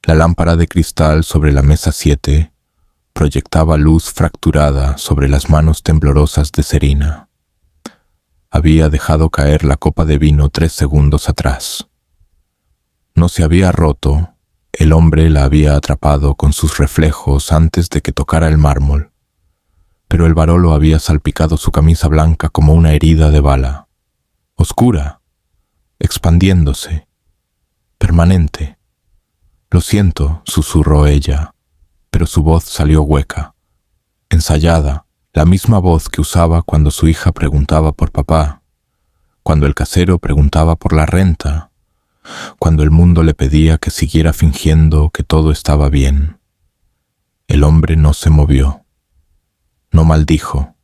La lámpara de cristal sobre la mesa 7 proyectaba luz fracturada sobre las manos temblorosas de Serina. Había dejado caer la copa de vino 3 segundos atrás. No se había roto, el hombre la había atrapado con sus reflejos antes de que tocara el mármol, pero el varolo había salpicado su camisa blanca como una herida de bala, oscura, expandiéndose, permanente. «Lo siento», susurró ella, pero su voz salió hueca, ensayada, la misma voz que usaba cuando su hija preguntaba por papá, cuando el casero preguntaba por la renta, cuando el mundo le pedía que siguiera fingiendo que todo estaba bien. El hombre no se movió, no maldijo,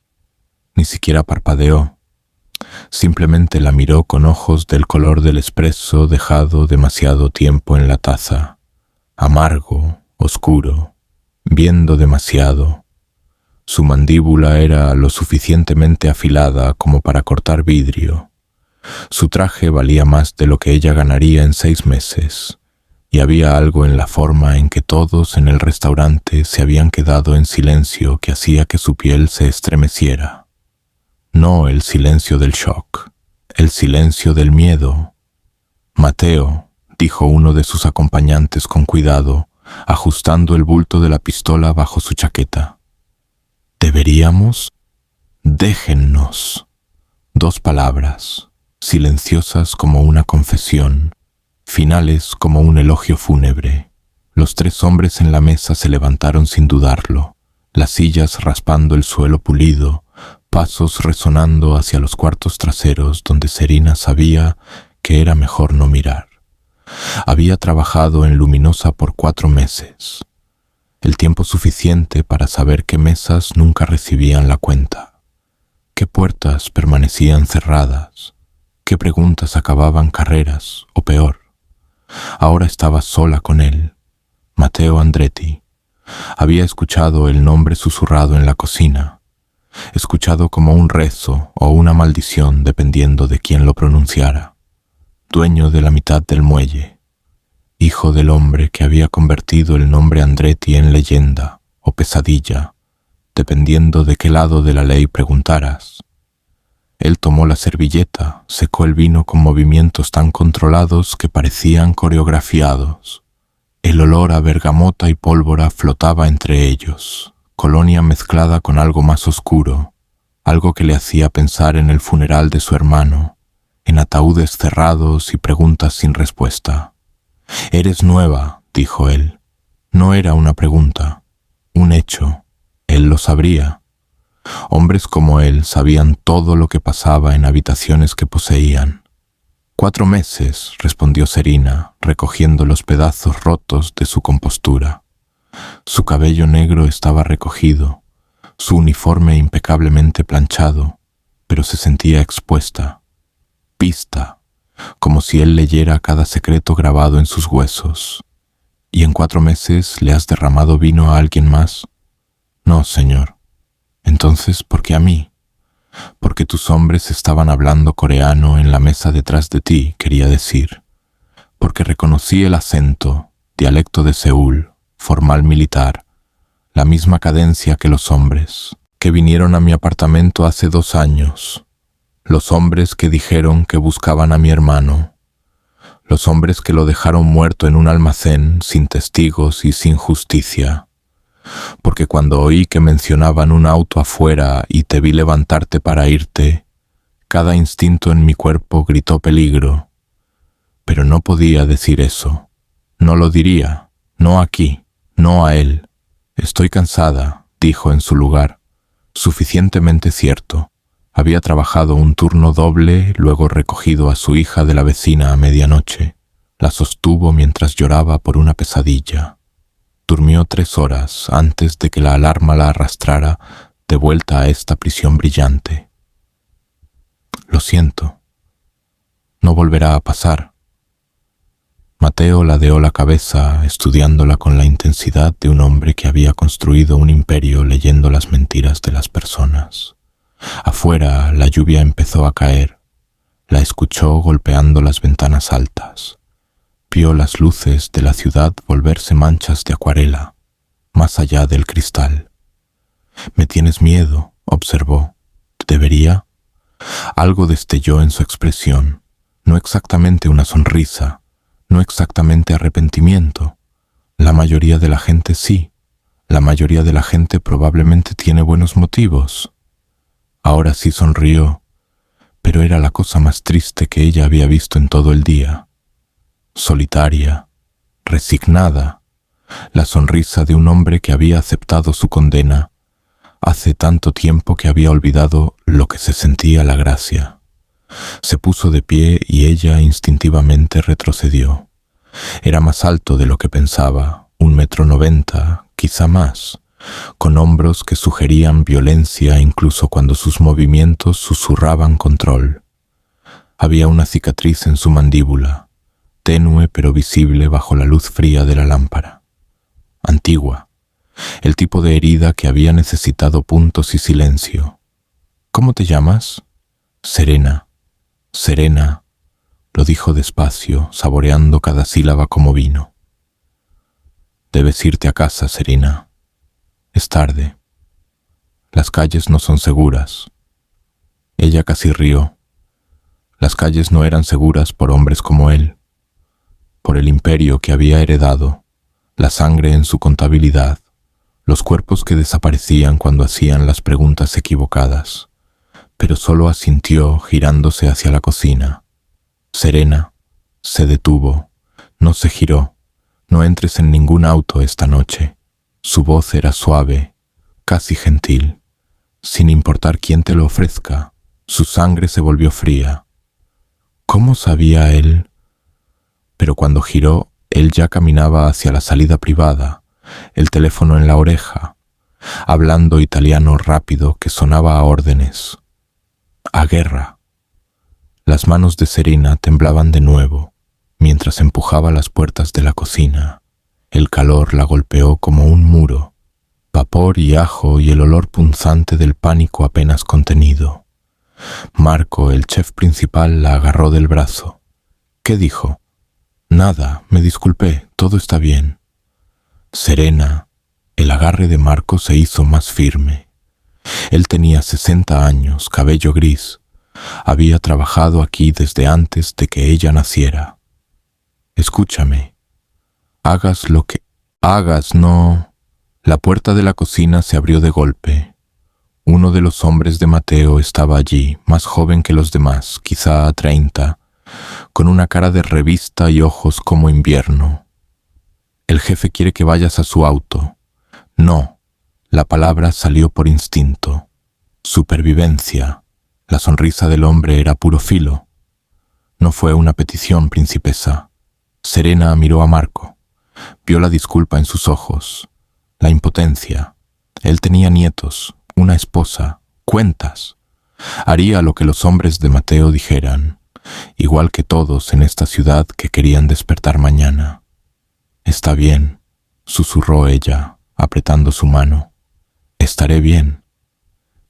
ni siquiera parpadeó. Simplemente la miró con ojos del color del espresso dejado demasiado tiempo en la taza, amargo, oscuro, viendo demasiado. Su mandíbula era lo suficientemente afilada como para cortar vidrio. Su traje valía más de lo que ella ganaría en 6 meses, y había algo en la forma en que todos en el restaurante se habían quedado en silencio que hacía que su piel se estremeciera. No el silencio del shock, el silencio del miedo. «Mateo», dijo uno de sus acompañantes con cuidado, ajustando el bulto de la pistola bajo su chaqueta. «¿Deberíamos?» «Déjennos». 2 palabras, silenciosas como una confesión, finales como un elogio fúnebre. Los 3 hombres en la mesa se levantaron sin dudarlo, las sillas raspando el suelo pulido, pasos resonando hacia los cuartos traseros donde Serina sabía que era mejor no mirar. Había trabajado en Luminosa por 4 meses, el tiempo suficiente para saber qué mesas nunca recibían la cuenta, qué puertas permanecían cerradas, qué preguntas acababan carreras, o peor. Ahora estaba sola con él, Matteo Andretti. Había escuchado el nombre susurrado en la cocina, escuchado como un rezo o una maldición dependiendo de quién lo pronunciara. Dueño de la mitad del muelle, hijo del hombre que había convertido el nombre Andretti en leyenda o pesadilla, dependiendo de qué lado de la ley preguntaras. Él tomó la servilleta, secó el vino con movimientos tan controlados que parecían coreografiados. El olor a bergamota y pólvora flotaba entre ellos, colonia mezclada con algo más oscuro, algo que le hacía pensar en el funeral de su hermano, en ataúdes cerrados y preguntas sin respuesta. «Eres nueva», dijo él. No era una pregunta, un hecho. Él lo sabría. Hombres como él sabían todo lo que pasaba en habitaciones que poseían. 4 meses, respondió Serina, recogiendo los pedazos rotos de su compostura. Su cabello negro estaba recogido, su uniforme impecablemente planchado, pero se sentía expuesta, vista, como si él leyera cada secreto grabado en sus huesos. «¿Y en 4 meses le has derramado vino a alguien más?» «No, señor». «Entonces, ¿por qué a mí?» «Porque tus hombres estaban hablando coreano en la mesa detrás de ti», quería decir. «Porque reconocí el acento, dialecto de Seúl, formal militar, la misma cadencia que los hombres, que vinieron a mi apartamento hace 2 años. Los hombres que dijeron que buscaban a mi hermano. Los hombres que lo dejaron muerto en un almacén sin testigos y sin justicia. Porque cuando oí que mencionaban un auto afuera y te vi levantarte para irte, cada instinto en mi cuerpo gritó peligro. Pero no podía decir eso. No lo diría. No aquí. No a él. Estoy cansada», dijo en su lugar. Suficientemente cierto. Había trabajado un turno doble, luego recogido a su hija de la vecina a medianoche. La sostuvo mientras lloraba por una pesadilla. Durmió 3 horas antes de que la alarma la arrastrara de vuelta a esta prisión brillante. «Lo siento. No volverá a pasar». Mateo ladeó la cabeza, estudiándola con la intensidad de un hombre que había construido un imperio leyendo las mentiras de las personas. Afuera la lluvia empezó a caer. La escuchó golpeando las ventanas altas. vio las luces de la ciudad volverse manchas de acuarela, más allá del cristal. «Me tienes miedo», observó. «¿Debería?» Algo destelló en su expresión, no exactamente una sonrisa, no exactamente arrepentimiento. La mayoría de la gente sí, la mayoría de la gente probablemente tiene buenos motivos. Ahora sí sonrió, pero era la cosa más triste que ella había visto en todo el día. Solitaria, resignada, la sonrisa de un hombre que había aceptado su condena hace tanto tiempo que había olvidado lo que se sentía la gracia. Se puso de pie y ella instintivamente retrocedió. Era más alto de lo que pensaba, 1,90 m, quizá más, con hombros que sugerían violencia incluso cuando sus movimientos susurraban control. Había una cicatriz en su mandíbula, tenue pero visible bajo la luz fría de la lámpara. Antigua, el tipo de herida que había necesitado puntos y silencio. «¿Cómo te llamas?» «Serena. Serena», lo dijo despacio, saboreando cada sílaba como vino. «Debes irte a casa, Serena. Es tarde. Las calles no son seguras». Ella casi rió. Las calles no eran seguras por hombres como él, por el imperio que había heredado, la sangre en su contabilidad, los cuerpos que desaparecían cuando hacían las preguntas equivocadas, pero solo asintió girándose hacia la cocina. Serena se detuvo, no se giró. «No entres en ningún auto esta noche». Su voz era suave, casi gentil. «Sin importar quién te lo ofrezca». Su sangre se volvió fría. ¿Cómo sabía él? Pero cuando giró, él ya caminaba hacia la salida privada, el teléfono en la oreja, hablando italiano rápido que sonaba a órdenes. A guerra. Las manos de Serena temblaban de nuevo, mientras empujaba las puertas de la cocina. El calor la golpeó como un muro, vapor y ajo y el olor punzante del pánico apenas contenido. Marco, el chef principal, la agarró del brazo. «¿Qué dijo?» «Nada, me disculpé, todo está bien». «Serena». El agarre de Marco se hizo más firme. Él tenía 60 años, cabello gris. Había trabajado aquí desde antes de que ella naciera. «Escúchame. Hagas lo que hagas, no». La puerta de la cocina se abrió de golpe. Uno de los hombres de Mateo estaba allí, más joven que los demás, quizá 30, con una cara de revista y ojos como invierno. «El jefe quiere que vayas a su auto». «No». La palabra salió por instinto. Supervivencia. La sonrisa del hombre era puro filo. «No fue una petición, princesa». Serena miró a Marco. Vio la disculpa en sus ojos, la impotencia. Él tenía nietos, una esposa, cuentas. Haría lo que los hombres de Mateo dijeran, igual que todos en esta ciudad que querían despertar mañana. «Está bien», susurró ella, apretando su mano. «Estaré bien».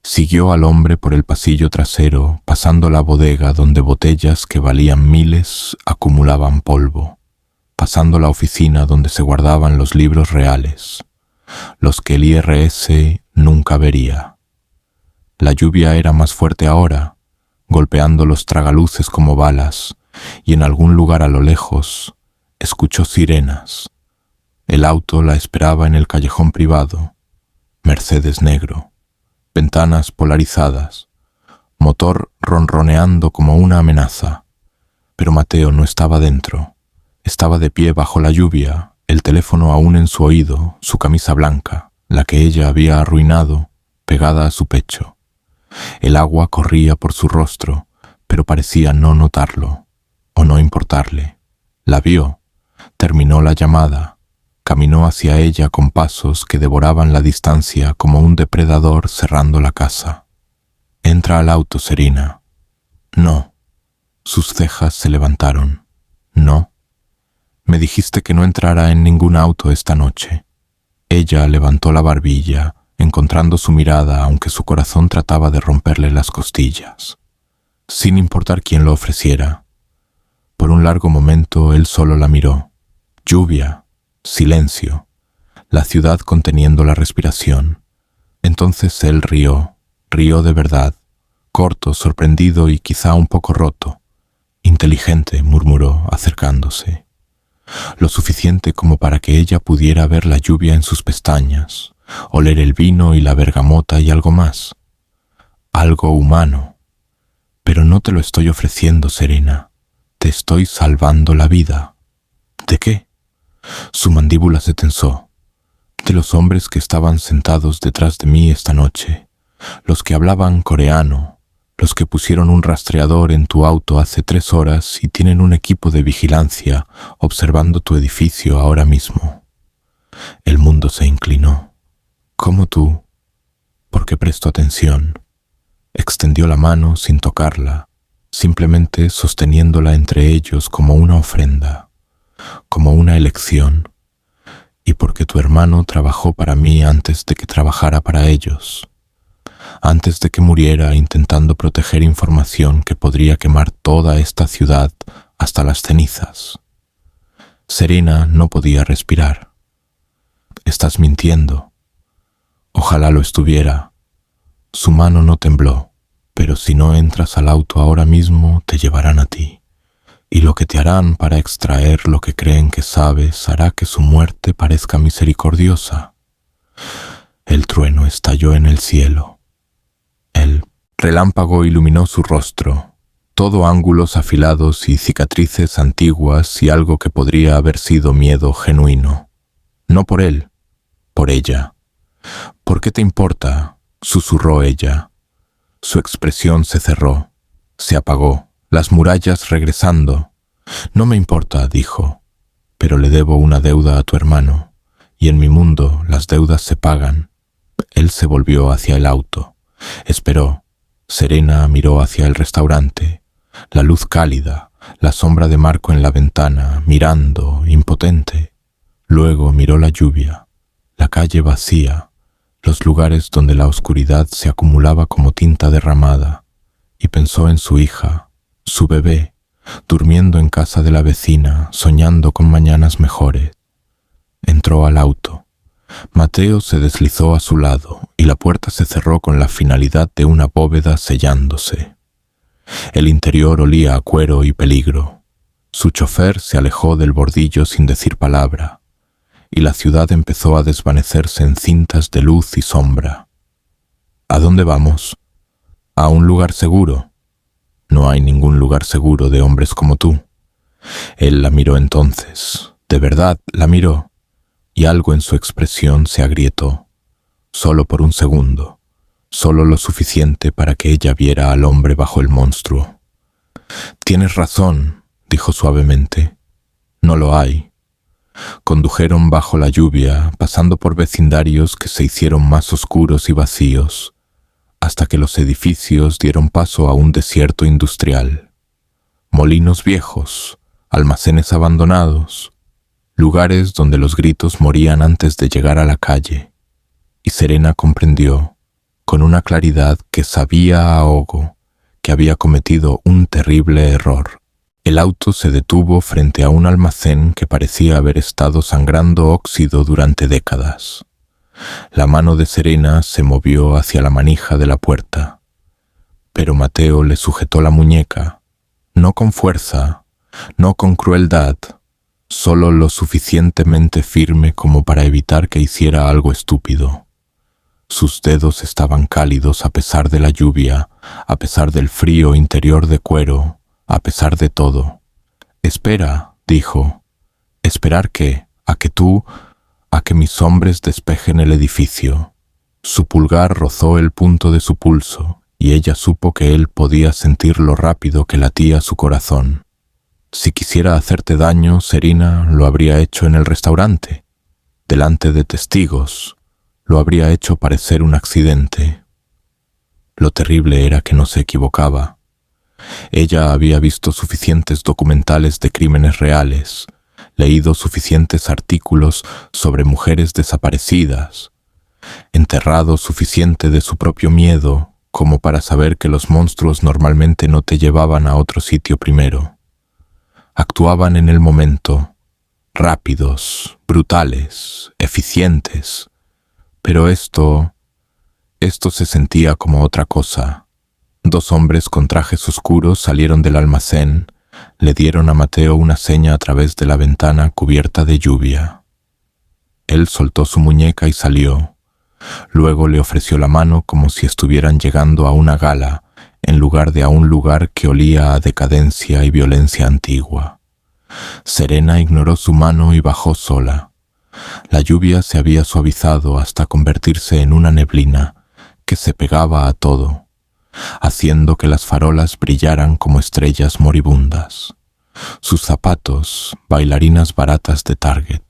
Siguió al hombre por el pasillo trasero, pasando la bodega donde botellas que valían miles acumulaban polvo, pasando la oficina donde se guardaban los libros reales, los que el IRS nunca vería. La lluvia era más fuerte ahora, golpeando los tragaluces como balas, y en algún lugar a lo lejos escuchó sirenas. El auto la esperaba en el callejón privado, Mercedes negro, ventanas polarizadas, motor ronroneando como una amenaza. Pero Mateo no estaba dentro. Estaba de pie bajo la lluvia, el teléfono aún en su oído, su camisa blanca, la que ella había arruinado, pegada a su pecho. El agua corría por su rostro, pero parecía no notarlo, o no importarle. La vio, terminó la llamada, caminó hacia ella con pasos que devoraban la distancia como un depredador cerrando la casa. «Entra al auto, Serena». «No». Sus cejas se levantaron. «No. Me dijiste que no entrara en ningún auto esta noche». Ella levantó la barbilla, encontrando su mirada aunque su corazón trataba de romperle las costillas. «Sin importar quién lo ofreciera». Por un largo momento él solo la miró. Lluvia, silencio, la ciudad conteniendo la respiración. Entonces él rió de verdad, corto, sorprendido y quizá un poco roto. Inteligente, murmuró, acercándose. Lo suficiente como para que ella pudiera ver la lluvia en sus pestañas, oler el vino y la bergamota y algo más. Algo humano. Pero no te lo estoy ofreciendo, Serena. Te estoy salvando la vida. ¿De qué? Su mandíbula se tensó. De los hombres que estaban sentados detrás de mí esta noche, los que hablaban coreano, los que pusieron un rastreador en tu auto hace 3 horas y tienen un equipo de vigilancia observando tu edificio ahora mismo. El mundo se inclinó. ¿Cómo tú? Porque prestó atención. Extendió la mano sin tocarla, simplemente sosteniéndola entre ellos como una ofrenda, como una elección, y porque tu hermano trabajó para mí antes de que trabajara para ellos, antes de que muriera intentando proteger información que podría quemar toda esta ciudad hasta las cenizas. Serena no podía respirar. Estás mintiendo. Ojalá lo estuviera. Su mano no tembló, pero si no entras al auto ahora mismo, te llevarán a ti. Y lo que te harán para extraer lo que creen que sabes hará que su muerte parezca misericordiosa. El trueno estalló en el cielo. El relámpago iluminó su rostro, todo ángulos afilados y cicatrices antiguas y algo que podría haber sido miedo genuino. No por él, por ella. ¿Por qué te importa?, susurró ella. Su expresión se cerró, se apagó, las murallas regresando. No me importa, dijo, pero le debo una deuda a tu hermano, y en mi mundo las deudas se pagan. Él se volvió hacia el auto. Esperó. Serena miró hacia el restaurante, la luz cálida, la sombra de Marco en la ventana, mirando, impotente. Luego miró la lluvia, la calle vacía, los lugares donde la oscuridad se acumulaba como tinta derramada, y pensó en su hija, su bebé, durmiendo en casa de la vecina, soñando con mañanas mejores. Entró al auto. Mateo se deslizó a su lado y la puerta se cerró con la finalidad de una bóveda sellándose. El interior olía a cuero y peligro. Su chofer se alejó del bordillo sin decir palabra, y la ciudad empezó a desvanecerse en cintas de luz y sombra. ¿A dónde vamos? A un lugar seguro. No hay ningún lugar seguro de hombres como tú. Él la miró entonces. De verdad, la miró. Y algo en su expresión se agrietó. Solo por un segundo. Solo lo suficiente para que ella viera al hombre bajo el monstruo. Tienes razón, dijo suavemente. No lo hay. Condujeron bajo la lluvia, pasando por vecindarios que se hicieron más oscuros y vacíos, hasta que los edificios dieron paso a un desierto industrial. Molinos viejos, almacenes abandonados, lugares donde los gritos morían antes de llegar a la calle, y Serena comprendió, con una claridad que sabía a ahogo, que había cometido un terrible error. El auto se detuvo frente a un almacén que parecía haber estado sangrando óxido durante décadas. La mano de Serena se movió hacia la manija de la puerta, pero Mateo le sujetó la muñeca, no con fuerza, no con crueldad, solo lo suficientemente firme como para evitar que hiciera algo estúpido. Sus dedos estaban cálidos a pesar de la lluvia, a pesar del frío interior de cuero, a pesar de todo. Espera, dijo. ¿Esperar qué? ¿A que mis hombres despejen el edificio? Su pulgar rozó el punto de su pulso, y ella supo que él podía sentir lo rápido que latía su corazón. Si quisiera hacerte daño, Serena, lo habría hecho en el restaurante, delante de testigos, lo habría hecho parecer un accidente. Lo terrible era que no se equivocaba. Ella había visto suficientes documentales de crímenes reales, leído suficientes artículos sobre mujeres desaparecidas, enterrado suficiente de su propio miedo como para saber que los monstruos normalmente no te llevaban a otro sitio primero. Actuaban en el momento, rápidos, brutales, eficientes, pero esto se sentía como otra cosa. 2 hombres con trajes oscuros salieron del almacén, le dieron a Mateo una seña a través de la ventana cubierta de lluvia. Él soltó su muñeca y salió. Luego le ofreció la mano como si estuvieran llegando a una gala, en lugar de a un lugar que olía a decadencia y violencia antigua. Serena ignoró su mano y bajó sola. La lluvia se había suavizado hasta convertirse en una neblina que se pegaba a todo, haciendo que las farolas brillaran como estrellas moribundas. Sus zapatos, bailarinas baratas de Target,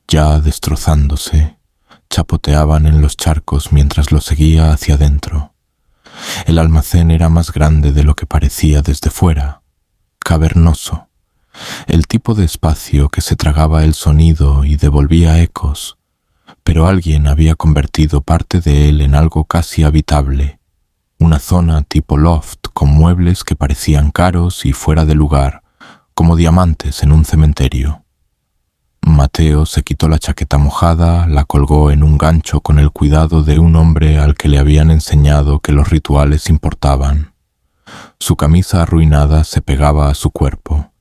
ya destrozándose, chapoteaban en los charcos mientras lo seguía hacia adentro. El almacén era más grande de lo que parecía desde fuera, cavernoso, el tipo de espacio que se tragaba el sonido y devolvía ecos, pero alguien había convertido parte de él en algo casi habitable, una zona tipo loft con muebles que parecían caros y fuera de lugar, como diamantes en un cementerio. Mateo se quitó la chaqueta mojada, la colgó en un gancho con el cuidado de un hombre al que le habían enseñado que los rituales importaban. Su camisa arruinada se pegaba a su cuerpo,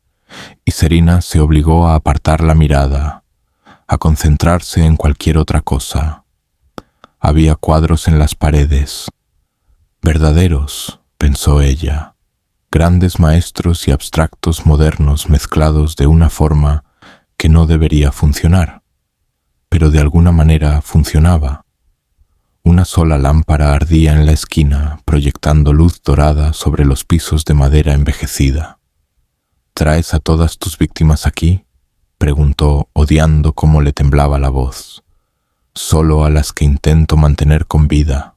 y Serena se obligó a apartar la mirada, a concentrarse en cualquier otra cosa. Había cuadros en las paredes. Verdaderos, pensó ella, grandes maestros y abstractos modernos mezclados de una forma que no debería funcionar, pero de alguna manera funcionaba. Una sola lámpara ardía en la esquina, proyectando luz dorada sobre los pisos de madera envejecida. ¿Traes a todas tus víctimas aquí?, preguntó, odiando cómo le temblaba la voz. Solo a las que intento mantener con vida.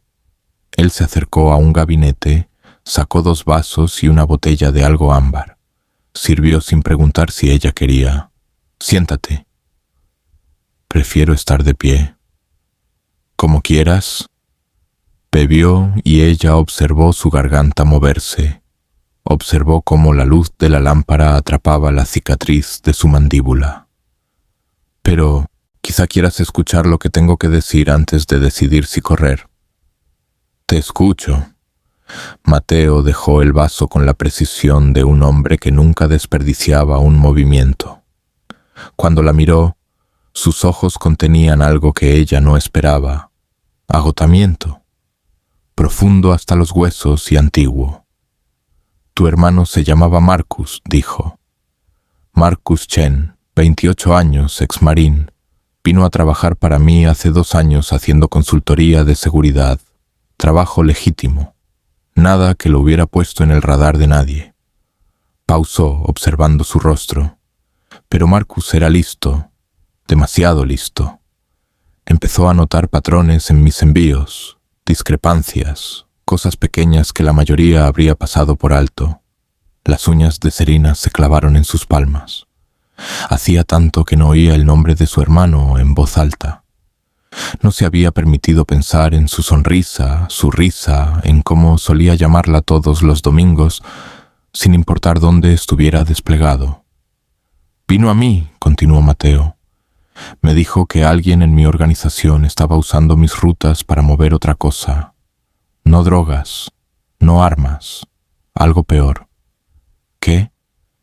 Él se acercó a un gabinete, sacó 2 vasos y una botella de algo ámbar. Sirvió sin preguntar si ella quería. «Siéntate». «Prefiero estar de pie». «Como quieras». Bebió y ella observó su garganta moverse. Observó cómo la luz de la lámpara atrapaba la cicatriz de su mandíbula. «Pero quizá quieras escuchar lo que tengo que decir antes de decidir si correr». «Te escucho». Mateo dejó el vaso con la precisión de un hombre que nunca desperdiciaba un movimiento. Cuando la miró, sus ojos contenían algo que ella no esperaba: agotamiento, profundo hasta los huesos y antiguo. «Tu hermano se llamaba Marcus», dijo. «Marcus Chen, 28 años, ex-marín. Vino a trabajar para mí hace 2 años haciendo consultoría de seguridad. Trabajo legítimo. Nada que lo hubiera puesto en el radar de nadie». Pausó, observando su rostro. Pero Marcus era listo, demasiado listo. Empezó a notar patrones en mis envíos, discrepancias, cosas pequeñas que la mayoría habría pasado por alto. Las uñas de Serena se clavaron en sus palmas. Hacía tanto que no oía el nombre de su hermano en voz alta. No se había permitido pensar en su sonrisa, su risa, en cómo solía llamarla todos los domingos, sin importar dónde estuviera desplegado. «Vino a mí», continuó Mateo. «Me dijo que alguien en mi organización estaba usando mis rutas para mover otra cosa. No drogas, no armas, algo peor». «¿Qué?»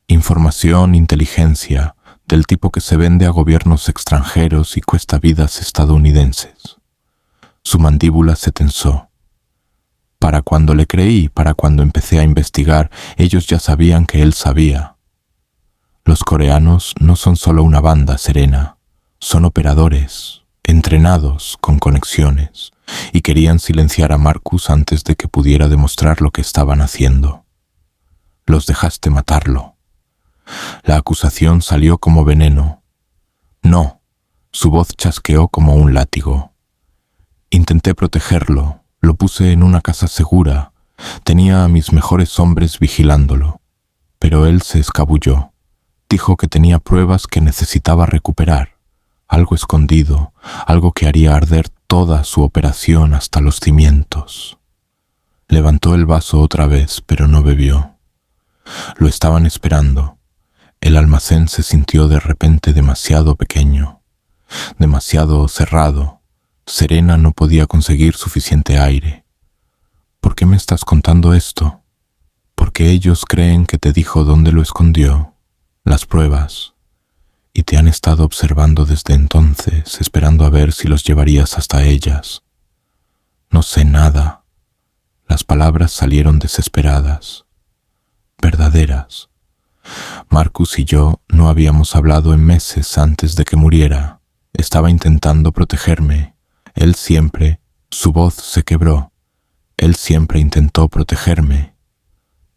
«Información, inteligencia, del tipo que se vende a gobiernos extranjeros y cuesta vidas estadounidenses». Su mandíbula se tensó. Para cuando le creí, para cuando empecé a investigar, ellos ya sabían que él sabía. Los coreanos no son solo una banda, Serena, son operadores, entrenados, con conexiones, y querían silenciar a Marcus antes de que pudiera demostrar lo que estaban haciendo. «Los dejaste matarlo». La acusación salió como veneno. «No», su voz chasqueó como un látigo. «Intenté protegerlo, lo puse en una casa segura, tenía a mis mejores hombres vigilándolo, pero él se escabulló. Dijo que tenía pruebas que necesitaba recuperar, algo escondido, algo que haría arder toda su operación hasta los cimientos». Levantó el vaso otra vez, pero no bebió. Lo estaban esperando. El almacén se sintió de repente demasiado pequeño, demasiado cerrado. Serena no podía conseguir suficiente aire. ¿Por qué me estás contando esto? Porque ellos creen que te dijo dónde lo escondió, las pruebas, y te han estado observando desde entonces, esperando a ver si los llevarías hasta ellas. No sé nada. Las palabras salieron desesperadas, verdaderas. Marcus y yo no habíamos hablado en meses antes de que muriera. Estaba intentando protegerme. Él siempre, su voz se quebró. Él siempre intentó protegerme.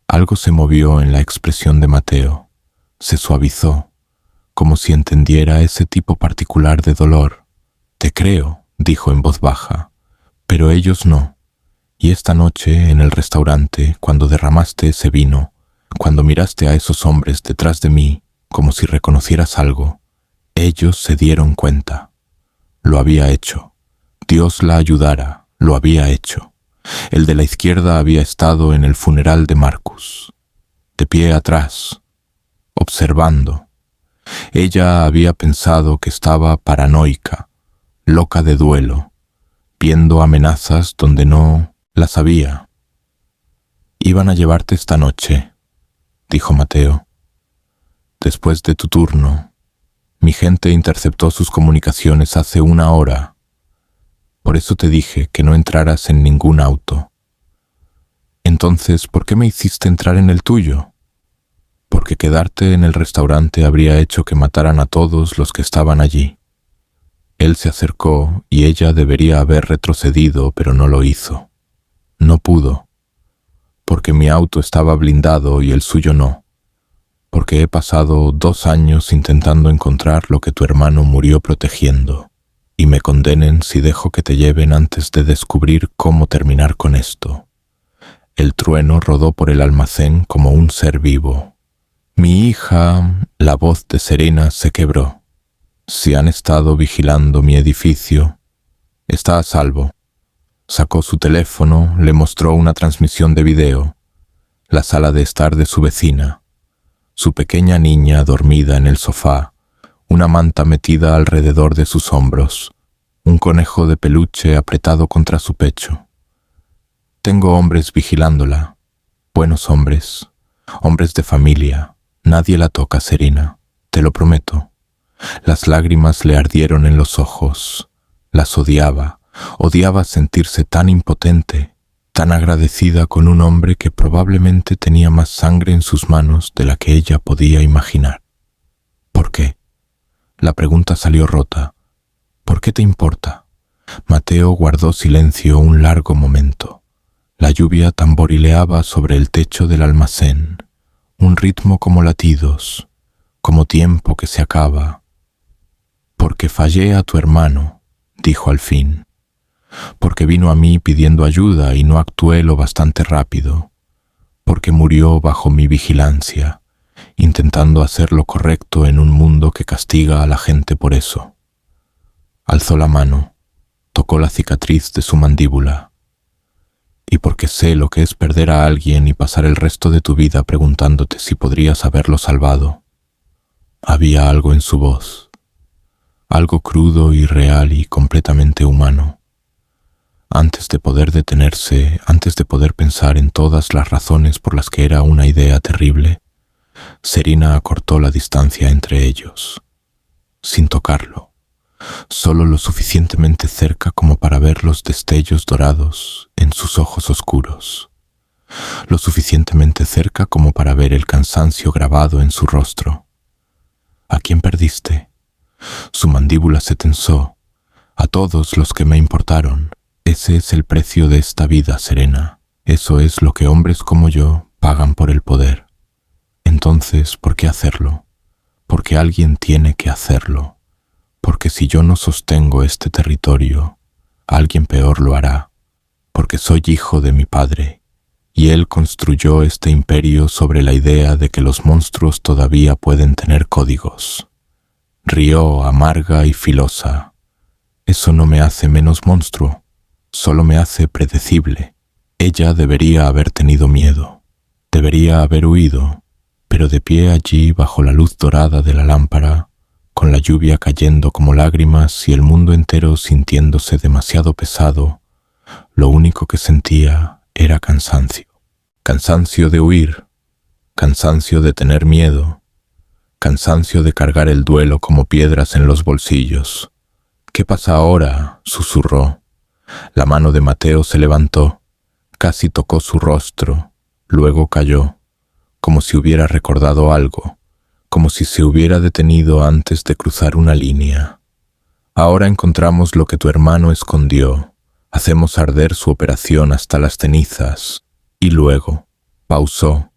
Algo se movió en la expresión de Mateo. Se suavizó, como si entendiera ese tipo particular de dolor. Te creo, dijo en voz baja, pero ellos no. Y esta noche, en el restaurante, cuando derramaste ese vino, cuando miraste a esos hombres detrás de mí, como si reconocieras algo, ellos se dieron cuenta. Lo había hecho. Dios la ayudara, lo había hecho. El de la izquierda había estado en el funeral de Marcus, de pie atrás, observando. Ella había pensado que estaba paranoica, loca de duelo, viendo amenazas donde no las había. Iban a llevarte esta noche, dijo Mateo. Después de tu turno, mi gente interceptó sus comunicaciones hace 1 hora. Por eso te dije que no entraras en ningún auto. Entonces, ¿por qué me hiciste entrar en el tuyo? Porque quedarte en el restaurante habría hecho que mataran a todos los que estaban allí. Él se acercó y ella debería haber retrocedido, pero no lo hizo. No pudo. Porque mi auto estaba blindado y el suyo no. Porque he pasado 2 años intentando encontrar lo que tu hermano murió protegiendo. Y me condenen si dejo que te lleven antes de descubrir cómo terminar con esto. El trueno rodó por el almacén como un ser vivo. Mi hija, la voz de Serena se quebró. Si han estado vigilando mi edificio, está a salvo. Sacó su teléfono, le mostró una transmisión de video, la sala de estar de su vecina, su pequeña niña dormida en el sofá, una manta metida alrededor de sus hombros, un conejo de peluche apretado contra su pecho. Tengo hombres vigilándola, buenos hombres, hombres de familia. Nadie la toca, Serena, te lo prometo. Las lágrimas le ardieron en los ojos. Las odiaba, odiaba sentirse tan impotente, tan agradecida con un hombre que probablemente tenía más sangre en sus manos de la que ella podía imaginar. ¿Por qué? La pregunta salió rota. ¿Por qué te importa? Mateo guardó silencio un largo momento. La lluvia tamborileaba sobre el techo del almacén, un ritmo como latidos, como tiempo que se acaba. Porque fallé a tu hermano, dijo al fin. Porque vino a mí pidiendo ayuda y no actué lo bastante rápido. Porque murió bajo mi vigilancia, intentando hacer lo correcto en un mundo que castiga a la gente por eso. Alzó la mano, tocó la cicatriz de su mandíbula. Y porque sé lo que es perder a alguien y pasar el resto de tu vida preguntándote si podrías haberlo salvado. Había algo en su voz, algo crudo y real y completamente humano. Antes de poder detenerse, antes de poder pensar en todas las razones por las que era una idea terrible, Serena acortó la distancia entre ellos, sin tocarlo, solo lo suficientemente cerca como para ver los destellos dorados en sus ojos oscuros, lo suficientemente cerca como para ver el cansancio grabado en su rostro. ¿A quién perdiste? Su mandíbula se tensó. A todos los que me importaron. Ese es el precio de esta vida, Serena. Eso es lo que hombres como yo pagan por el poder. Entonces, ¿por qué hacerlo? Porque alguien tiene que hacerlo. Porque si yo no sostengo este territorio, alguien peor lo hará. Porque soy hijo de mi padre, y él construyó este imperio sobre la idea de que los monstruos todavía pueden tener códigos. Rió amarga y filosa. Eso no me hace menos monstruo, solo me hace predecible. Ella debería haber tenido miedo, debería haber huido, Pero de pie allí bajo la luz dorada de la lámpara, con la lluvia cayendo como lágrimas y el mundo entero sintiéndose demasiado pesado, lo único que sentía era cansancio. Cansancio de huir, cansancio de tener miedo, cansancio de cargar el duelo como piedras en los bolsillos. «¿Qué pasa ahora?», susurró. La mano de Mateo se levantó, casi tocó su rostro, luego cayó, como si hubiera recordado algo, como si se hubiera detenido antes de cruzar una línea. «Ahora encontramos lo que tu hermano escondió, hacemos arder su operación hasta las cenizas». Y luego pausó,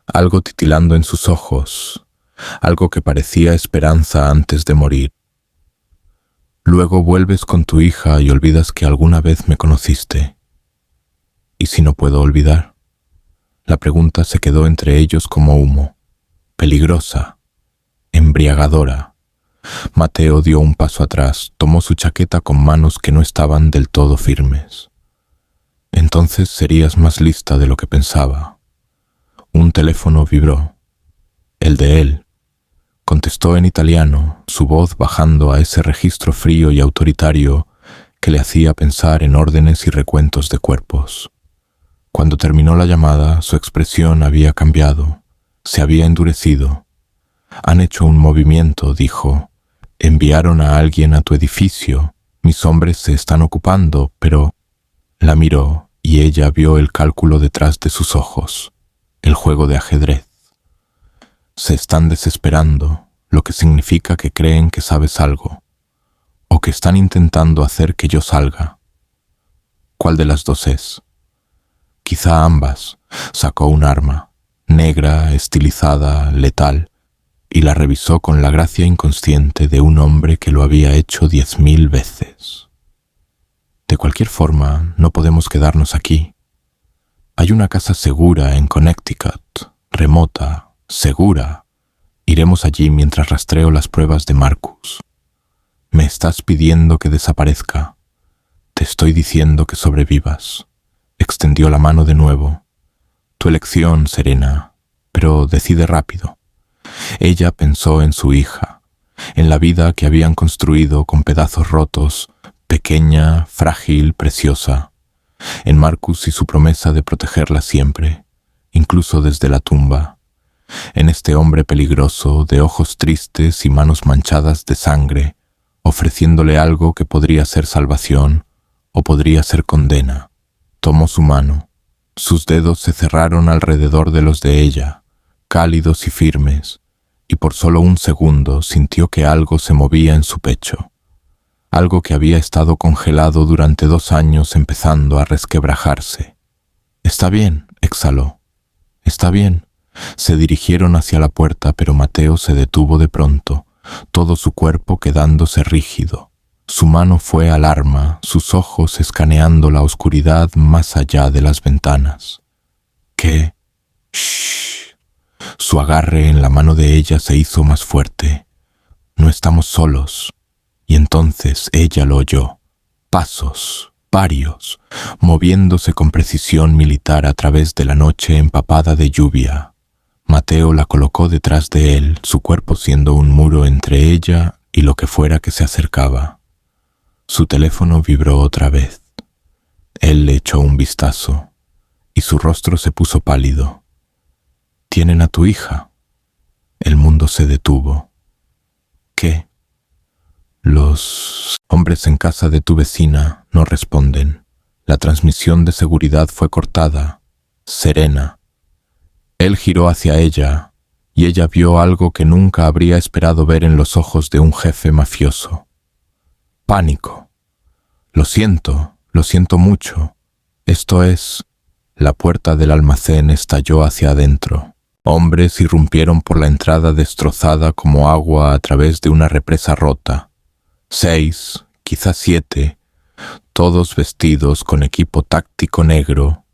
algo titilando en sus ojos, algo que parecía esperanza antes de morir. «Luego vuelves con tu hija y olvidas que alguna vez me conociste». «¿Y si no puedo olvidar?». La pregunta se quedó entre ellos como humo, peligrosa, embriagadora. Mateo dio un paso atrás, tomó su chaqueta con manos que no estaban del todo firmes. «Entonces serías más lista de lo que pensaba». Un teléfono vibró. El de él. Contestó en italiano, su voz bajando a ese registro frío y autoritario que le hacía pensar en órdenes y recuentos de cuerpos. Cuando terminó la llamada, su expresión había cambiado, se había endurecido. «Han hecho un movimiento», dijo. «Enviaron a alguien a tu edificio. Mis hombres se están ocupando, pero...». La miró y ella vio el cálculo detrás de sus ojos, el juego de ajedrez. «Se están desesperando, lo que significa que creen que sabes algo, o que están intentando hacer que yo salga». «¿Cuál de las dos es?». «Quizá ambas». Sacó un arma, negra, estilizada, letal, y la revisó con la gracia inconsciente de un hombre que lo había hecho 10.000 veces. «De cualquier forma, no podemos quedarnos aquí. Hay una casa segura en Connecticut, remota, segura. Iremos allí mientras rastreo las pruebas de Marcus. Me estás pidiendo que desaparezca. Te estoy diciendo que sobrevivas». Extendió la mano de nuevo. «Tu elección, Serena, pero decide rápido». Ella pensó en su hija, en la vida que habían construido con pedazos rotos, pequeña, frágil, preciosa, en Marcus y su promesa de protegerla siempre, incluso desde la tumba, en este hombre peligroso, de ojos tristes y manos manchadas de sangre, ofreciéndole algo que podría ser salvación o podría ser condena. Tomó su mano. Sus dedos se cerraron alrededor de los de ella, cálidos y firmes, y por solo un segundo sintió que algo se movía en su pecho, algo que había estado congelado durante 2 años empezando a resquebrajarse. «Está bien», exhaló. «Está bien». Se dirigieron hacia la puerta, pero Mateo se detuvo de pronto, todo su cuerpo quedándose rígido. Su mano fue al arma, sus ojos escaneando la oscuridad más allá de las ventanas. «¿Qué?» «Shh». Su agarre en la mano de ella se hizo más fuerte. «No estamos solos». Y entonces ella lo oyó. Pasos, varios, moviéndose con precisión militar a través de la noche empapada de lluvia. Mateo la colocó detrás de él, su cuerpo siendo un muro entre ella y lo que fuera que se acercaba. Su teléfono vibró otra vez. Él le echó un vistazo y su rostro se puso pálido. «¿Tienen a tu hija?». El mundo se detuvo. «¿Qué?». «Los hombres en casa de tu vecina no responden. La transmisión de seguridad fue cortada. Serena». Él giró hacia ella y ella vio algo que nunca habría esperado ver en los ojos de un jefe mafioso. Pánico. Lo siento mucho. Esto es...». La puerta del almacén estalló hacia adentro. Hombres irrumpieron por la entrada destrozada como agua a través de una represa rota. 6, quizás 7, todos vestidos con equipo táctico negro,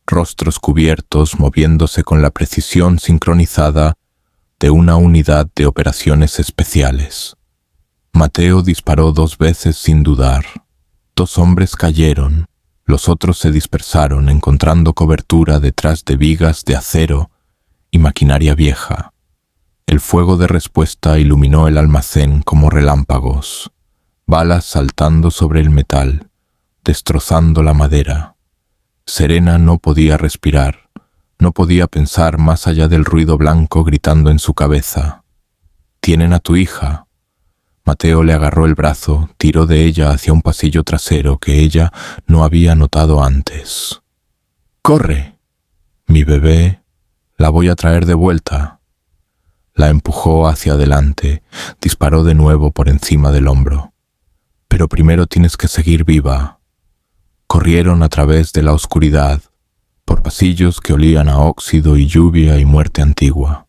rostros cubiertos moviéndose con la precisión sincronizada de una unidad de operaciones especiales. Mateo disparó 2 veces sin dudar. 2 hombres cayeron, los otros se dispersaron encontrando cobertura detrás de vigas de acero y maquinaria vieja. El fuego de respuesta iluminó el almacén como relámpagos, balas saltando sobre el metal, destrozando la madera. Serena no podía respirar, no podía pensar más allá del ruido blanco gritando en su cabeza. «Tienen a tu hija». Mateo le agarró el brazo, tiró de ella hacia un pasillo trasero que ella no había notado antes. «¡Corre! Mi bebé, la voy a traer de vuelta». La empujó hacia adelante, disparó de nuevo por encima del hombro. «Pero primero tienes que seguir viva». Corrieron a través de la oscuridad, por pasillos que olían a óxido y lluvia y muerte antigua.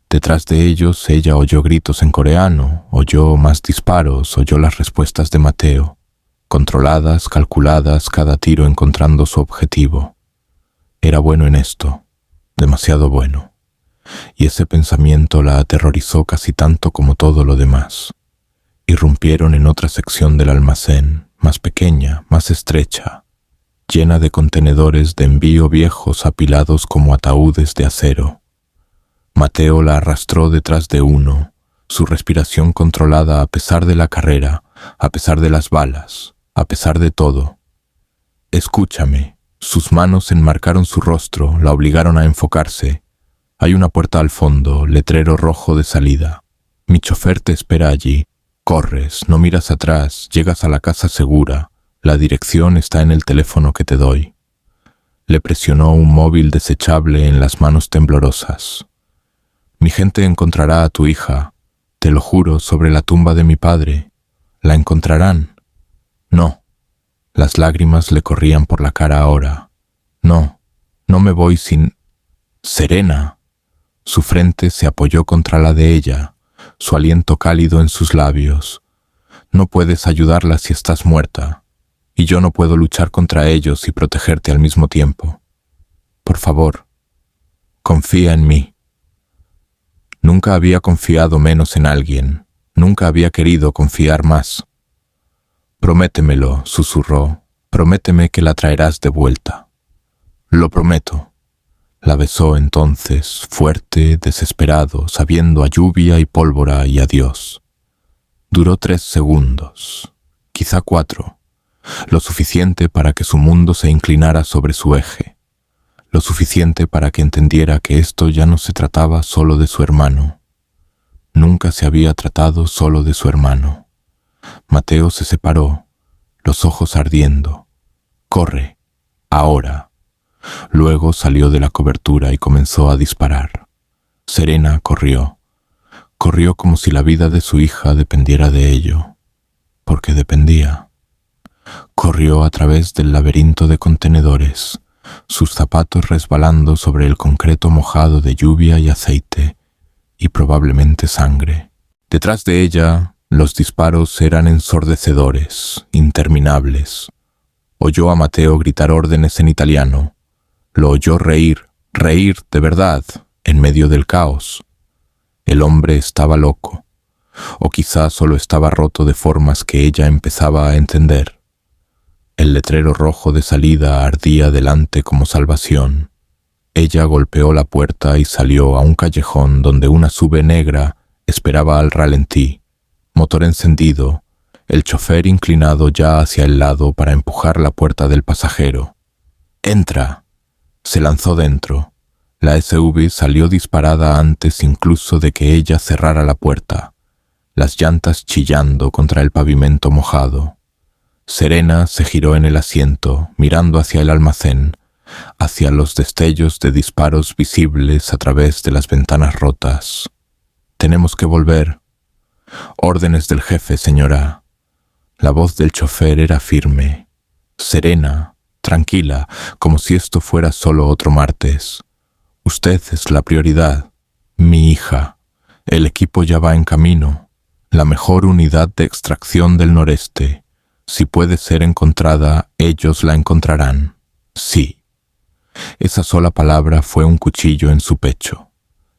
Detrás de ellos ella oyó gritos en coreano, oyó más disparos, oyó las respuestas de Mateo, controladas, calculadas, cada tiro encontrando su objetivo. Era bueno en esto, demasiado bueno, y ese pensamiento la aterrorizó casi tanto como todo lo demás. Irrumpieron en otra sección del almacén, más pequeña, más estrecha, llena de contenedores de envío viejos apilados como ataúdes de acero. Mateo la arrastró detrás de uno, su respiración controlada a pesar de la carrera, a pesar de las balas, a pesar de todo. «Escúchame». Sus manos enmarcaron su rostro, la obligaron a enfocarse. «Hay una puerta al fondo, letrero rojo de salida. Mi chofer te espera allí. Corres, no miras atrás, llegas a la casa segura. La dirección está en el teléfono que te doy». Le presionó un móvil desechable en las manos temblorosas. «Mi gente encontrará a tu hija, te lo juro, sobre la tumba de mi padre. ¿La encontrarán?» «No». Las lágrimas le corrían por la cara ahora. «No, no me voy sin...» «Serena». Su frente se apoyó contra la de ella, su aliento cálido en sus labios. «No puedes ayudarla si estás muerta, y yo no puedo luchar contra ellos y protegerte al mismo tiempo. Por favor, confía en mí». Nunca había confiado menos en alguien, nunca había querido confiar más. «Prométemelo», susurró, «prométeme que la traerás de vuelta». «Lo prometo». La besó entonces, fuerte, desesperado, sabiendo a lluvia y pólvora y a Dios. Duró 3 segundos, quizá 4, lo suficiente para que su mundo se inclinara sobre su eje, lo suficiente para que entendiera que esto ya no se trataba solo de su hermano. Nunca se había tratado solo de su hermano. Mateo se separó, los ojos ardiendo. «Corre, ahora». Luego salió de la cobertura y comenzó a disparar. Serena corrió. Corrió como si la vida de su hija dependiera de ello, porque dependía. Corrió a través del laberinto de contenedores, sus zapatos resbalando sobre el concreto mojado de lluvia y aceite, y probablemente sangre. Detrás de ella, los disparos eran ensordecedores, interminables. Oyó a Mateo gritar órdenes en italiano. Lo oyó reír de verdad, en medio del caos. El hombre estaba loco, o quizá solo estaba roto de formas que ella empezaba a entender. El letrero rojo de salida ardía delante como salvación. Ella golpeó la puerta y salió a un callejón donde una SUV negra esperaba al ralentí, motor encendido, el chofer inclinado ya hacia el lado para empujar la puerta del pasajero. «¡Entra!». Se lanzó dentro. La SUV salió disparada antes incluso de que ella cerrara la puerta, las llantas chillando contra el pavimento mojado. Serena se giró en el asiento, mirando hacia el almacén, hacia los destellos de disparos visibles a través de las ventanas rotas. «Tenemos que volver». «Órdenes del jefe, señora». La voz del chofer era firme, serena, tranquila, como si esto fuera solo otro martes. «Usted es la prioridad. Mi hija. El equipo ya va en camino. La mejor unidad de extracción del noreste. Si puede ser encontrada, ellos la encontrarán. Sí». Esa sola palabra fue un cuchillo en su pecho.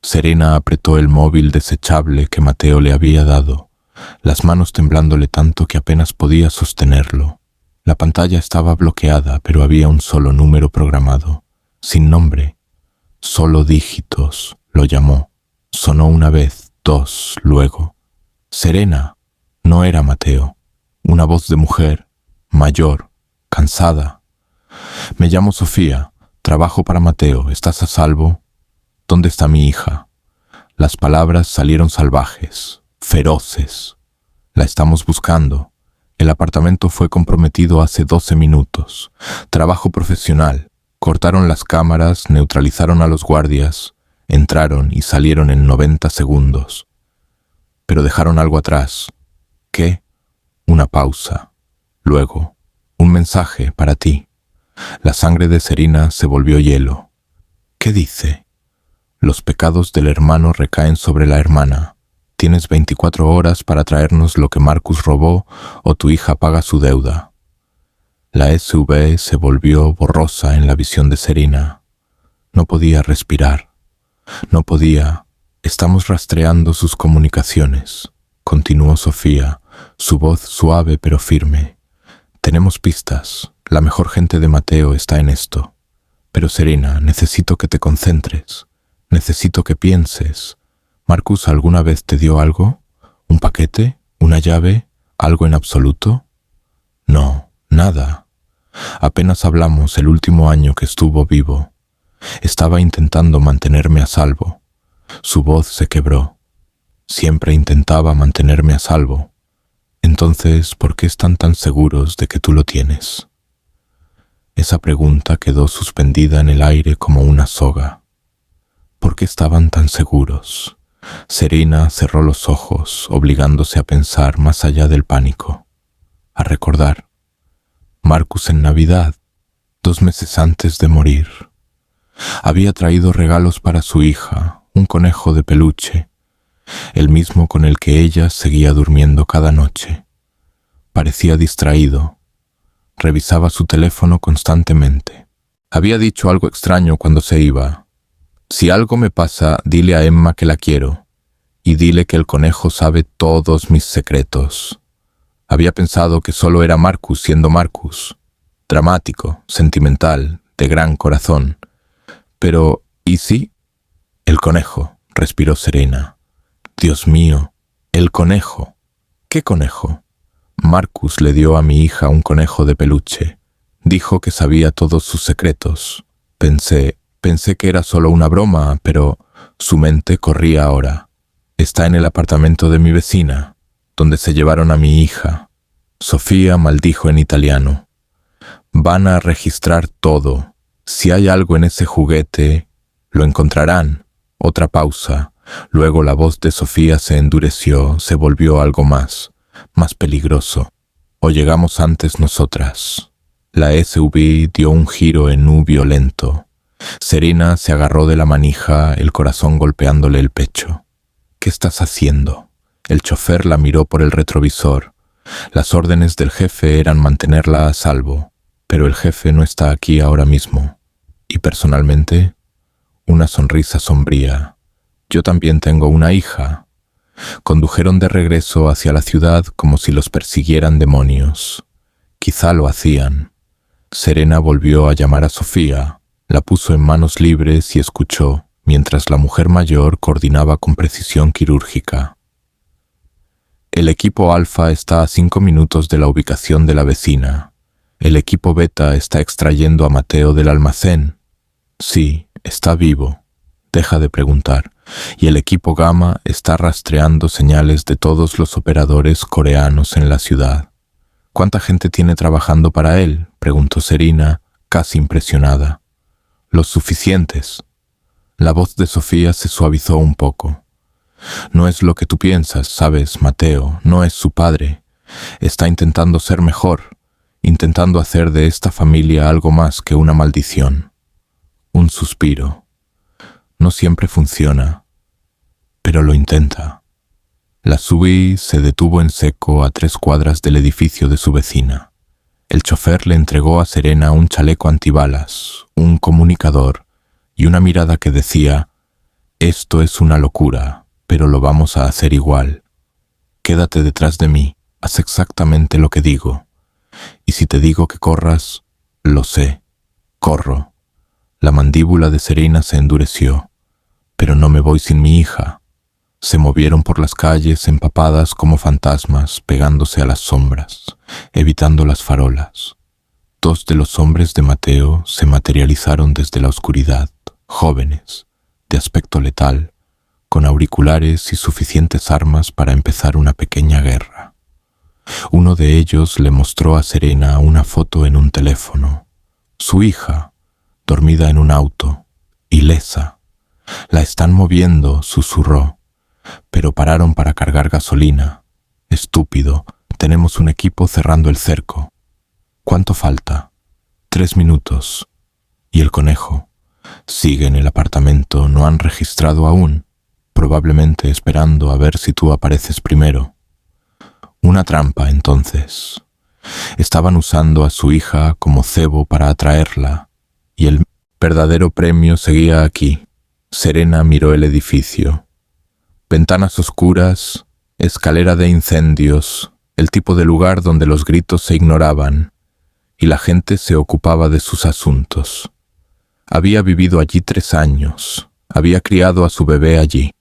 Serena apretó el móvil desechable que Mateo le había dado, las manos temblándole tanto que apenas podía sostenerlo. La pantalla estaba bloqueada, pero había un solo número programado, sin nombre, solo dígitos, Lo llamó. Sonó una vez, dos, luego. Serena. No era Mateo. Una voz de mujer, mayor, cansada. Me llamo Sofía. Trabajo para Mateo. ¿Estás a salvo? ¿Dónde está mi hija? Las palabras salieron salvajes, feroces. La estamos buscando. El apartamento fue comprometido hace 12 minutos. Trabajo profesional. Cortaron las cámaras, neutralizaron a los guardias, entraron y salieron en 90 segundos. Pero dejaron algo atrás. ¿Qué? Una pausa. Luego, un mensaje para ti. La sangre de Serena se volvió hielo. ¿Qué dice? Los pecados del hermano recaen sobre la hermana. Tienes 24 horas para traernos lo que Marcus robó o tu hija paga su deuda. La SUV se volvió borrosa en la visión de Serena. No podía respirar. No podía. Estamos rastreando sus comunicaciones, continuó Sofía, su voz suave pero firme. Tenemos pistas. La mejor gente de Mateo está en esto. Pero Serena, necesito que te concentres. Necesito que pienses. ¿Marcus alguna vez te dio algo? ¿Un paquete? ¿Una llave? ¿Algo en absoluto? No, nada. Apenas hablamos el último año que estuvo vivo. Estaba intentando mantenerme a salvo. Su voz se quebró. Siempre intentaba mantenerme a salvo. Entonces, ¿por qué están tan seguros de que tú lo tienes? Esa pregunta quedó suspendida en el aire como una soga. ¿Por qué estaban tan seguros? Serena cerró los ojos, obligándose a pensar más allá del pánico, a recordar. Marcus en Navidad, 2 meses antes de morir. Había traído regalos para su hija, un conejo de peluche, el mismo con el que ella seguía durmiendo cada noche. Parecía distraído. Revisaba su teléfono constantemente. Había dicho algo extraño cuando se iba. Si algo me pasa, dile a Emma que la quiero, y dile que el conejo sabe todos mis secretos. Había pensado que solo era Marcus siendo Marcus, dramático, sentimental, de gran corazón. Pero, ¿y sí? El conejo, respiró Serena. Dios mío, el conejo. ¿Qué conejo? Marcus le dio a mi hija un conejo de peluche. Dijo que sabía todos sus secretos. Pensé que era solo una broma, pero su mente corría ahora. Está en el apartamento de mi vecina, donde se llevaron a mi hija. Sofía maldijo en italiano. Van a registrar todo. Si hay algo en ese juguete, lo encontrarán. Otra pausa. Luego la voz de Sofía se endureció, se volvió algo más peligroso. O llegamos antes nosotras. La SUV dio un giro en U violento. Serena se agarró de la manija, el corazón golpeándole el pecho. ¿Qué estás haciendo? El chofer la miró por el retrovisor. Las órdenes del jefe eran mantenerla a salvo, pero el jefe no está aquí ahora mismo. Y personalmente, una sonrisa sombría. Yo también tengo una hija. Condujeron de regreso hacia la ciudad como si los persiguieran demonios. Quizá lo hacían. Serena volvió a llamar a Sofía, la puso en manos libres y escuchó, mientras la mujer mayor coordinaba con precisión quirúrgica. El equipo Alfa está a 5 minutos de la ubicación de la vecina. El equipo Beta está extrayendo a Mateo del almacén. Sí, está vivo. Deja de preguntar. Y el equipo Gamma está rastreando señales de todos los operadores coreanos en la ciudad. ¿Cuánta gente tiene trabajando para él?, preguntó Serena, casi impresionada. Los suficientes. La voz de Sofía se suavizó un poco. No es lo que tú piensas, sabes, Mateo, no es su padre. Está intentando ser mejor, intentando hacer de esta familia algo más que una maldición. Un suspiro. No siempre funciona, pero lo intenta. La SUV se detuvo en seco a 3 cuadras del edificio de su vecina. El chofer le entregó a Serena un chaleco antibalas, un comunicador y una mirada que decía: «Esto es una locura, pero lo vamos a hacer igual. Quédate detrás de mí, haz exactamente lo que digo. Y si te digo que corras, lo sé, corro». La mandíbula de Serena se endureció. Pero no me voy sin mi hija. Se movieron por las calles empapadas como fantasmas, pegándose a las sombras, evitando las farolas. Dos de los hombres de Mateo se materializaron desde la oscuridad, jóvenes, de aspecto letal, con auriculares y suficientes armas para empezar una pequeña guerra. Uno de ellos le mostró a Serena una foto en un teléfono. Su hija, dormida en un auto, ilesa. La están moviendo, susurró. Pero pararon para cargar gasolina. Estúpido, tenemos un equipo cerrando el cerco. ¿Cuánto falta? 3 minutos. ¿Y el conejo? Sigue en el apartamento, no han registrado aún, probablemente esperando a ver si tú apareces primero. Una trampa, entonces. Estaban usando a su hija como cebo para atraerla, y el verdadero premio seguía aquí. Serena miró el edificio. Ventanas oscuras, escalera de incendios, el tipo de lugar donde los gritos se ignoraban y la gente se ocupaba de sus asuntos. Había vivido allí 3 años, había criado a su bebé allí,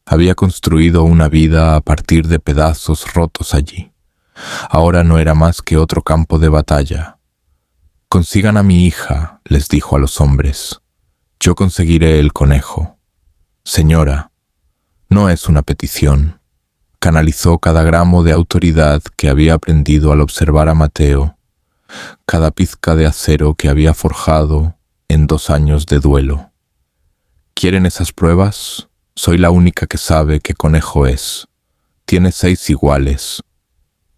había construido una vida a partir de pedazos rotos allí. Ahora no era más que otro campo de batalla. Consigan a mi hija, les dijo a los hombres. Yo conseguiré el conejo. Señora, no es una petición. Canalizó cada gramo de autoridad que había aprendido al observar a Mateo, cada pizca de acero que había forjado en 2 años de duelo. ¿Quieren esas pruebas? Soy la única que sabe qué conejo es. Tiene 6 iguales.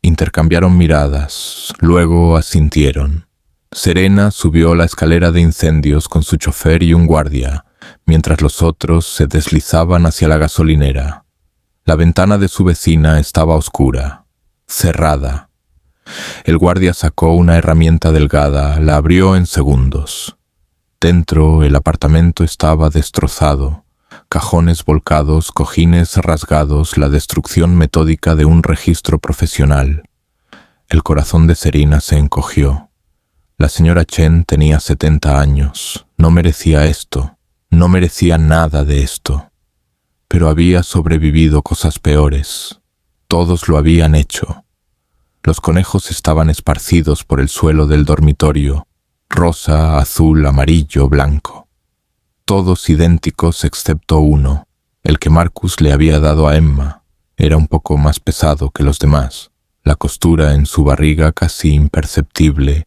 Intercambiaron miradas, luego asintieron. Serena subió la escalera de incendios con su chofer y un guardia, mientras los otros se deslizaban hacia la gasolinera. La ventana de su vecina estaba oscura, cerrada. El guardia sacó una herramienta delgada, la abrió en segundos. Dentro, el apartamento estaba destrozado, cajones volcados, cojines rasgados, la destrucción metódica de un registro profesional. El corazón de Serena se encogió. La señora Chen tenía 70 años. No merecía esto. No merecía nada de esto. Pero había sobrevivido cosas peores. Todos lo habían hecho. Los conejos estaban esparcidos por el suelo del dormitorio, rosa, azul, amarillo, blanco. Todos idénticos excepto uno, el que Marcus le había dado a Emma. Era un poco más pesado que los demás, la costura en su barriga casi imperceptible,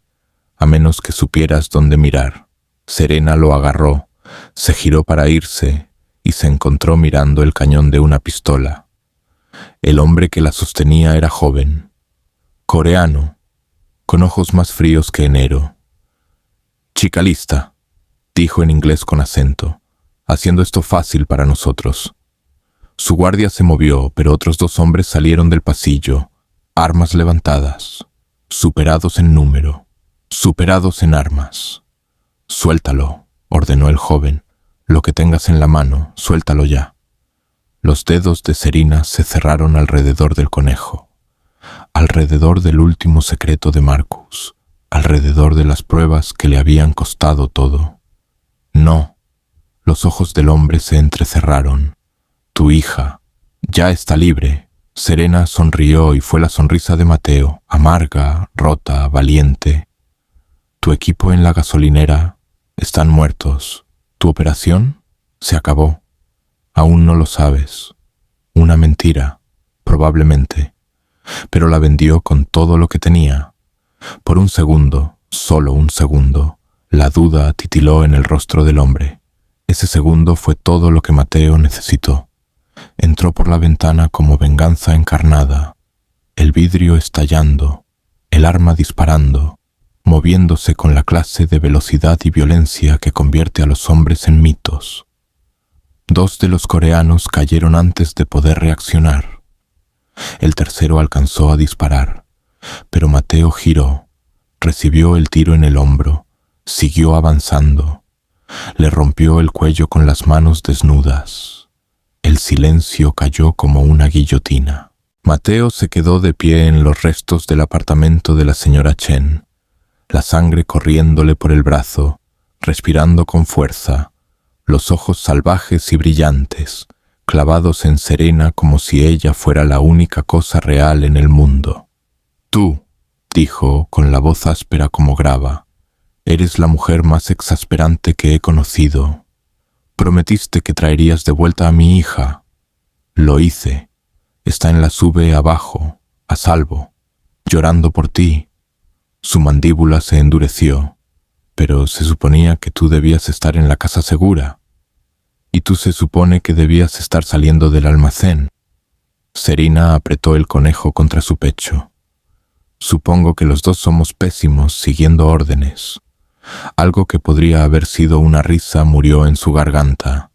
a menos que supieras dónde mirar. Serena lo agarró, se giró para irse y se encontró mirando el cañón de una pistola. El hombre que la sostenía era joven, coreano, con ojos más fríos que enero. «Chica lista», dijo en inglés con acento, haciendo esto fácil para nosotros. Su guardia se movió, pero otros 2 hombres salieron del pasillo, armas levantadas, superados en número, superados en armas. «Suéltalo», ordenó el joven. «Lo que tengas en la mano, suéltalo ya». Los dedos de Serena se cerraron alrededor del conejo, alrededor del último secreto de Marcus, alrededor de las pruebas que le habían costado todo. «No». Los ojos del hombre se entrecerraron. «Tu hija ya está libre». Serena sonrió y fue la sonrisa de Mateo, amarga, rota, valiente. «Tu equipo en la gasolinera están muertos. Tu operación se acabó. Aún no lo sabes. Una mentira, probablemente. Pero la vendió con todo lo que tenía. Por un segundo, solo un segundo, la duda titiló en el rostro del hombre. Ese segundo fue todo lo que Mateo necesitó. Entró por la ventana como venganza encarnada, el vidrio estallando, el arma disparando, moviéndose con la clase de velocidad y violencia que convierte a los hombres en mitos. 2 de los coreanos cayeron antes de poder reaccionar. El tercero alcanzó a disparar, pero Mateo giró, recibió el tiro en el hombro, siguió avanzando. Le rompió el cuello con las manos desnudas. El silencio cayó como una guillotina. Mateo se quedó de pie en los restos del apartamento de la señora Chen, la sangre corriéndole por el brazo, respirando con fuerza, los ojos salvajes y brillantes, clavados en Serena como si ella fuera la única cosa real en el mundo. Tú, dijo con la voz áspera como grava, eres la mujer más exasperante que he conocido. Prometiste que traerías de vuelta a mi hija. Lo hice. Está en la sube abajo, a salvo, llorando por ti. Su mandíbula se endureció. Pero se suponía que tú debías estar en la casa segura. Y tú se supone que debías estar saliendo del almacén. Serena apretó el conejo contra su pecho. Supongo que los dos somos pésimos siguiendo órdenes. Algo que podría haber sido una risa murió en su garganta.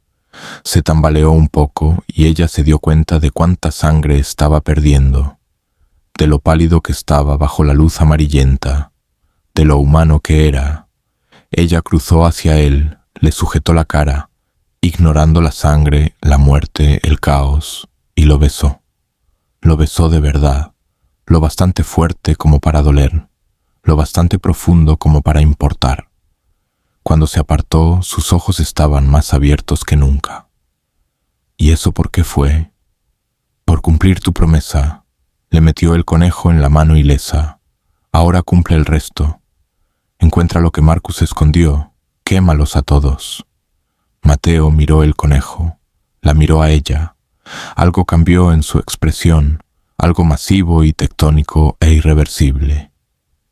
Se tambaleó un poco y ella se dio cuenta de cuánta sangre estaba perdiendo, de lo pálido que estaba bajo la luz amarillenta, de lo humano que era. Ella cruzó hacia él, le sujetó la cara, ignorando la sangre, la muerte, el caos, y lo besó. Lo besó de verdad, lo bastante fuerte como para doler, lo bastante profundo como para importar. Cuando se apartó, sus ojos estaban más abiertos que nunca. ¿Y eso por qué fue? Por cumplir tu promesa. Le metió el conejo en la mano ilesa. Ahora cumple el resto. Encuentra lo que Marcus escondió. Quémalos a todos. Mateo miró el conejo. La miró a ella. Algo cambió en su expresión, algo masivo y tectónico e irreversible.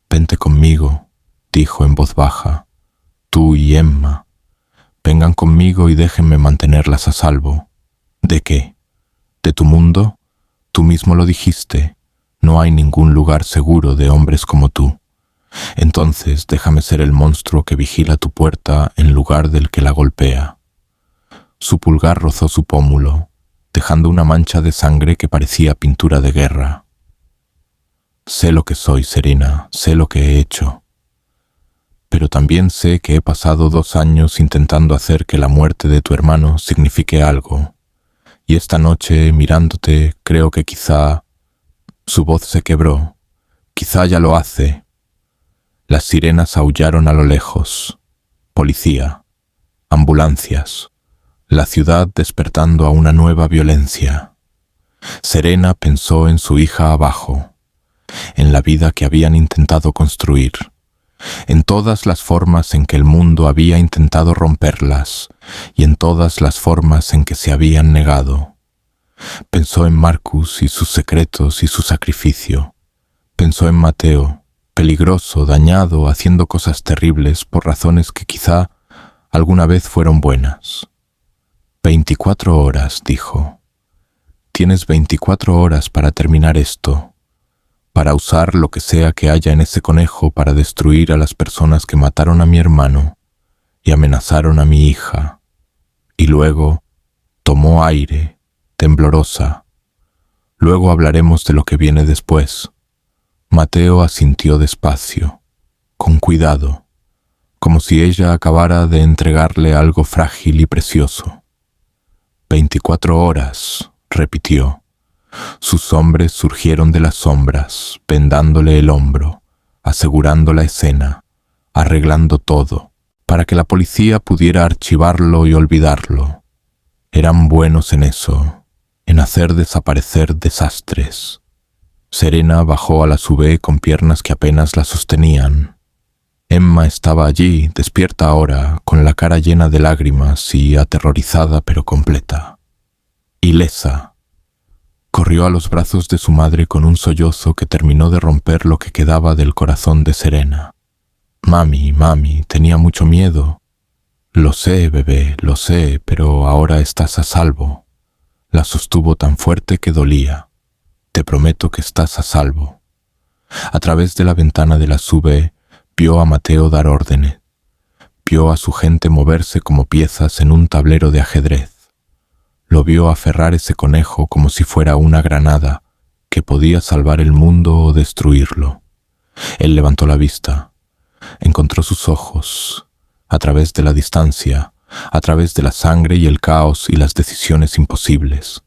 «Vente conmigo», dijo en voz baja. «Tú y Emma. Vengan conmigo y déjenme mantenerlas a salvo». «¿De qué? ¿De tu mundo? Tú mismo lo dijiste. No hay ningún lugar seguro de hombres como tú. Entonces déjame ser el monstruo que vigila tu puerta en lugar del que la golpea». Su pulgar rozó su pómulo, dejando una mancha de sangre que parecía pintura de guerra. «Sé lo que soy, Serena, sé lo que he hecho. Pero también sé que he pasado 2 años intentando hacer que la muerte de tu hermano signifique algo. Y esta noche, mirándote, creo que quizá...». Su voz se quebró. «Quizá ya lo hace». Las sirenas aullaron a lo lejos. Policía. Ambulancias. La ciudad despertando a una nueva violencia. Serena pensó en su hija abajo, en la vida que habían intentado construir, en todas las formas en que el mundo había intentado romperlas y en todas las formas en que se habían negado. Pensó en Marcus y sus secretos y su sacrificio. Pensó en Mateo, peligroso, dañado, haciendo cosas terribles por razones que quizá alguna vez fueron buenas. 24 horas, dijo. Tienes 24 horas para terminar esto, para usar lo que sea que haya en ese conejo para destruir a las personas que mataron a mi hermano y amenazaron a mi hija. Y luego tomó aire, temblorosa. Luego hablaremos de lo que viene después. Mateo asintió despacio, con cuidado, como si ella acabara de entregarle algo frágil y precioso. 24 horas, repitió. Sus hombres surgieron de las sombras, vendándole el hombro, asegurando la escena, arreglando todo, para que la policía pudiera archivarlo y olvidarlo. Eran buenos en eso, en hacer desaparecer desastres. Serena bajó a la sube con piernas que apenas la sostenían. Emma estaba allí, despierta ahora, con la cara llena de lágrimas y aterrorizada pero completa. Ilesa. Corrió a los brazos de su madre con un sollozo que terminó de romper lo que quedaba del corazón de Serena. Mami, tenía mucho miedo. Lo sé, bebé, lo sé, pero ahora estás a salvo. La sostuvo tan fuerte que dolía. Te prometo que estás a salvo. A través de la ventana de la sube, vio a Mateo dar órdenes. Vio a su gente moverse como piezas en un tablero de ajedrez. Lo vio aferrar ese conejo como si fuera una granada que podía salvar el mundo o destruirlo. Él levantó la vista. Encontró sus ojos. A través de la distancia, a través de la sangre y el caos y las decisiones imposibles.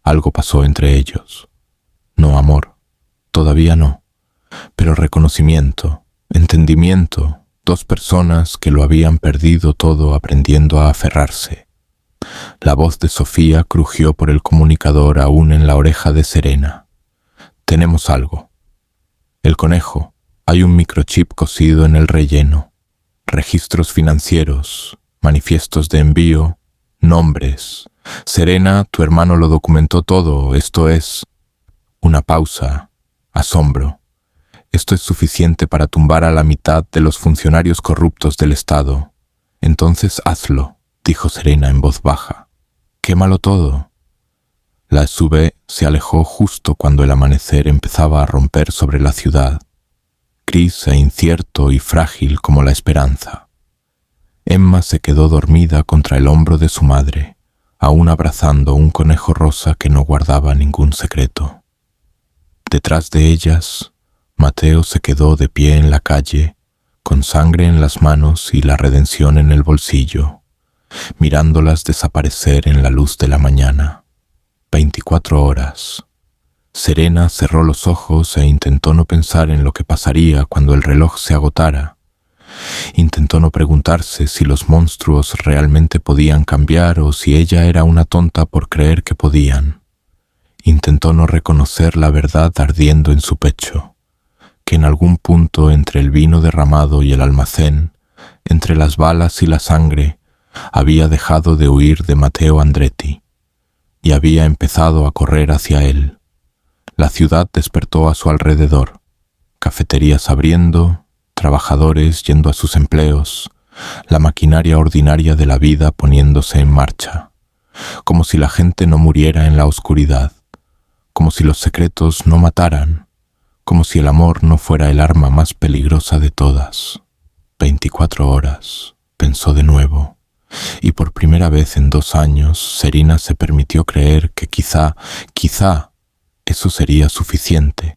Algo pasó entre ellos. No amor, todavía no, pero reconocimiento, entendimiento, Dos personas que lo habían perdido todo aprendiendo a aferrarse. La voz de Sofía crujió por el comunicador aún en la oreja de Serena. Tenemos algo. El conejo. Hay un microchip cosido en el relleno. Registros financieros, manifiestos de envío, nombres. Serena, tu hermano lo documentó todo. Esto es... Una pausa. Asombro. Esto es suficiente para tumbar a la mitad de los funcionarios corruptos del Estado. Entonces hazlo, dijo Serena en voz baja. Quémalo todo. La SUV se alejó justo cuando el amanecer empezaba a romper sobre la ciudad, gris e incierto y frágil como la esperanza. Emma se quedó dormida contra el hombro de su madre, aún abrazando un conejo rosa que no guardaba ningún secreto. Detrás de ellas, Mateo se quedó de pie en la calle, con sangre en las manos y la redención en el bolsillo, mirándolas desaparecer en la luz de la mañana. 24 horas. Serena cerró los ojos e intentó no pensar en lo que pasaría cuando el reloj se agotara. Intentó no preguntarse si los monstruos realmente podían cambiar o si ella era una tonta por creer que podían. Intentó no reconocer la verdad ardiendo en su pecho, que en algún punto entre el vino derramado y el almacén, entre las balas y la sangre, había dejado de huir de Matteo Andretti y había empezado a correr hacia él. La ciudad despertó a su alrededor, cafeterías abriendo, trabajadores yendo a sus empleos, la maquinaria ordinaria de la vida poniéndose en marcha, como si la gente no muriera en la oscuridad, como si los secretos no mataran, como si el amor no fuera el arma más peligrosa de todas. 24 horas, pensó de nuevo, y por primera vez en 2 años, Serena se permitió creer que quizá, eso sería suficiente.